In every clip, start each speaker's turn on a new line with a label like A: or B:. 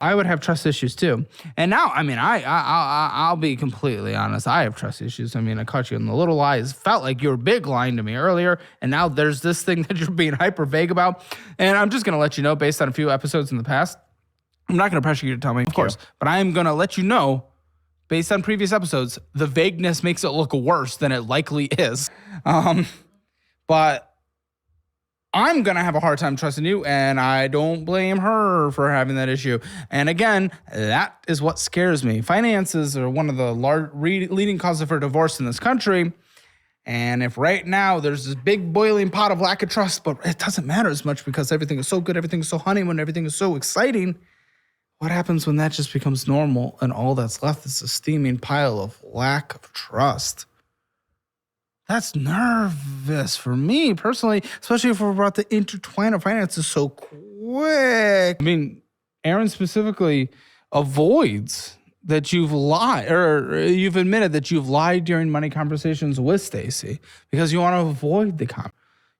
A: I would have trust issues too. And now, I mean, I'll be completely honest. I have trust issues. I mean, I caught you in the little lies. Felt like you were big lying to me earlier. And now there's this thing that you're being hyper vague about. And I'm just going to let you know, based on a few episodes in the past, I'm not going to pressure you to tell me, of course, but I am going to let you know, based on previous episodes, the vagueness makes it look worse than it likely is. But I'm going to have a hard time trusting you, and I don't blame her for having that issue. And again, that is what scares me. Finances are one of the leading causes for divorce in this country. And if right now there's this big boiling pot of lack of trust, but it doesn't matter as much because everything is so good, everything is so honeymoon, everything is so exciting, what happens when that just becomes normal and all that's left is a steaming pile of lack of trust? That's nervous for me personally, especially if we're about to intertwine our finances so quick. I mean, Aaron specifically avoids that you've lied, or you've admitted that you've lied during money conversations with Stacy because you want to avoid the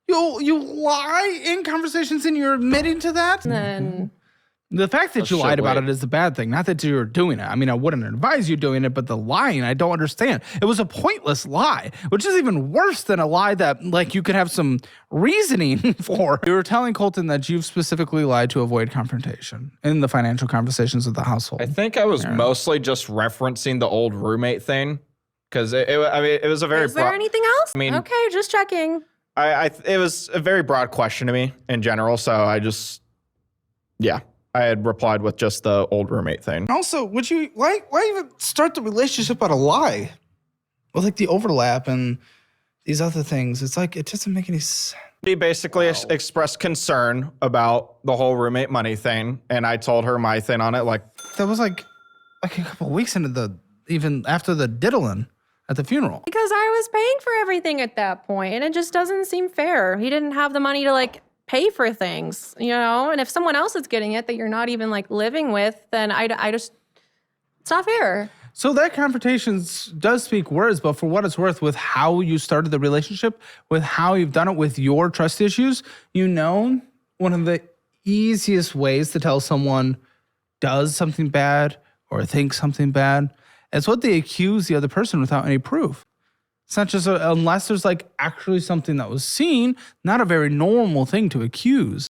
A: You lie in conversations and you're admitting to that?
B: And then
A: the fact that you lied about it is the bad thing, not that you're doing it. I mean, I wouldn't advise you doing it, but the lying, I don't understand. It was a pointless lie, which is even worse than a lie that, like, you could have some reasoning for. You were telling Colton that you've specifically lied to avoid confrontation in the financial conversations of the household.
C: I think I was mostly just referencing the old roommate thing, because it was a very.
B: Is there anything else?
C: I mean,
B: okay, just checking.
C: It was a very broad question to me in general, so I had replied with just the old roommate thing.
A: Also, why even start the relationship on a lie? Well, like the overlap and these other things. It's like, it doesn't make any sense.
C: He basically expressed concern about the whole roommate money thing, and I told her my thing on it. Like,
A: that was like a couple of weeks into even after the diddling at the funeral.
B: Because I was paying for everything at that point, and it just doesn't seem fair. He didn't have the money to pay for things, and if someone else is getting it that you're not even living with, then I just, it's not fair.
A: So that confrontation does speak words, but for what it's worth, with how you started the relationship, with how you've done it with your trust issues, one of the easiest ways to tell someone does something bad or thinks something bad is what they accuse the other person without any proof. It's not just unless there's actually something that was seen, not a very normal thing to accuse.